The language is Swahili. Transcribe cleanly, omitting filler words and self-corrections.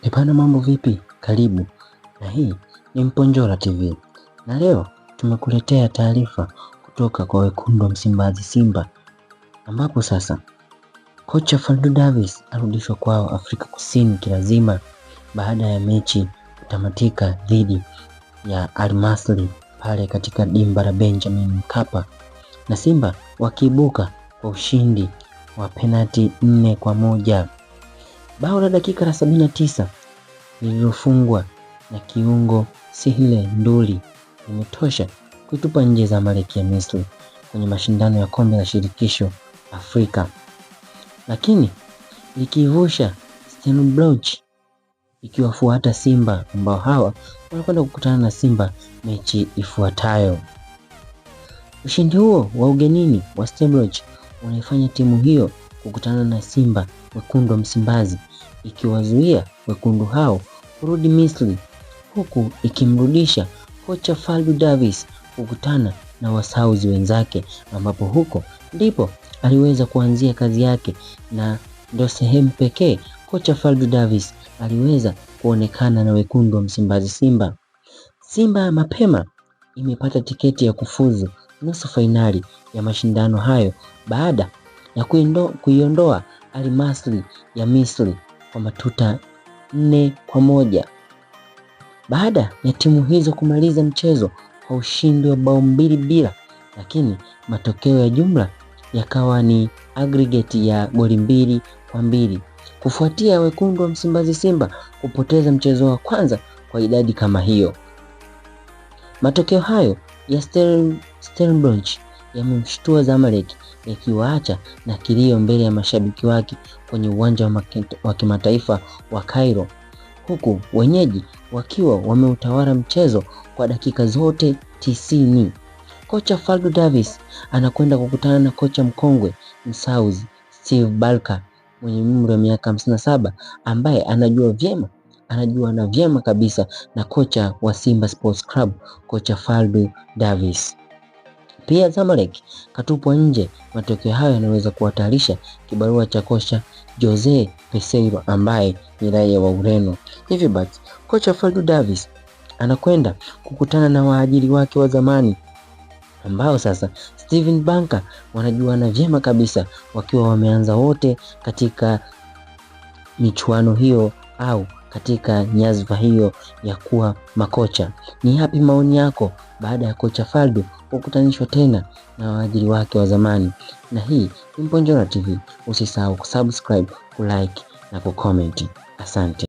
Epana, mambo vipi? Karibu, na hii ni Mponjola TV, na leo tumekuletea taarifa kutoka kwa wekundu wa Msimbazi Simba, ambapo sasa kocha Fadlu Davis arudishwa kwao Afrika Kusini kilazima baada ya mechi kutamatika dhidi ya Al Masry pale katika dimba la Benjamin Mkapa, na Simba wakiibuka kwa ushindi wa penalti 4-1. Bao la dakika la 79 lililofungwa na kiungo Sihile Nduli limetosha kuitupa nje Zamalek ya Misri kwenye mashindano ya kombe la shirikisho Afrika, lakini likivusha Stellenbosch ikiwafuata Simba ambao hawa wanakwenda kukutana na Simba mechi ifuatayo. Ushindi huo wa ugenini wa Stellenbosch unaifanya timu hiyo kukutana na Simba wekundu wa Msimbazi, ikiwazuia wekundu hao kurudi Misri, huku ikimrudisha kocha Fadlu Davis kukutana na wasauzi wenzake, ambapo huko ndipo aliweza kuanzia kazi yake, na ndio sehemu pekee kocha Fadlu Davis aliweza kuonekana na wekundu wa Msimbazi Simba. Simba mapema imepata tiketi ya kufuzu nusu fainali ya mashindano hayo baada ya kuiondoa Al Masry ya Misri kwa matuta 4-1. Baada ya timu hizo kumaliza mchezo kwa ushindi wa bao 2-0, lakini matokeo ya jumla yakawa ni aggregate ya goli 2-2 kufuatia wekundu wa Msimbazi Simba kupoteza mchezo wa kwanza kwa idadi kama hiyo. Matokeo hayo ya Stellenbosch yamemshtua Zamalek, yakiwaacha na kilio mbele ya mashabiki wake kwenye uwanja wa kimataifa wa Cairo, huku wenyeji wakiwa wameutawala mchezo kwa dakika zote 90. Kocha Fadlu Davis anakwenda kukutana na kocha mkongwe Msauzi Steve Barker mwenye umri wa miaka 57, ambaye anajua vyema kabisa na kocha wa Simba Sports Club, kocha Fadlu Davis. Pia Zamalek katupwa nje. Matokeo hayo yanaweza kuhatarisha kibarua cha kocha Jose Peseiro ambaye ni raia wa Ureno. Hivi basi kocha Fadlu Davis anakwenda kukutana na waajiri wake wa zamani ambao sasa Steven Barker wanajuana vyema kabisa, wakiwa wameanza wote katika michuano hiyo au katika nyadhifa hiyo ya kuwa makocha. Ni yapi maoni yako baada ya kocha Fadlu kukutanishwa tena na waajiri wake wa zamani? Na hii ni Mponjola TV, usisahau kusubscribe, kulike na kucomment. Asante.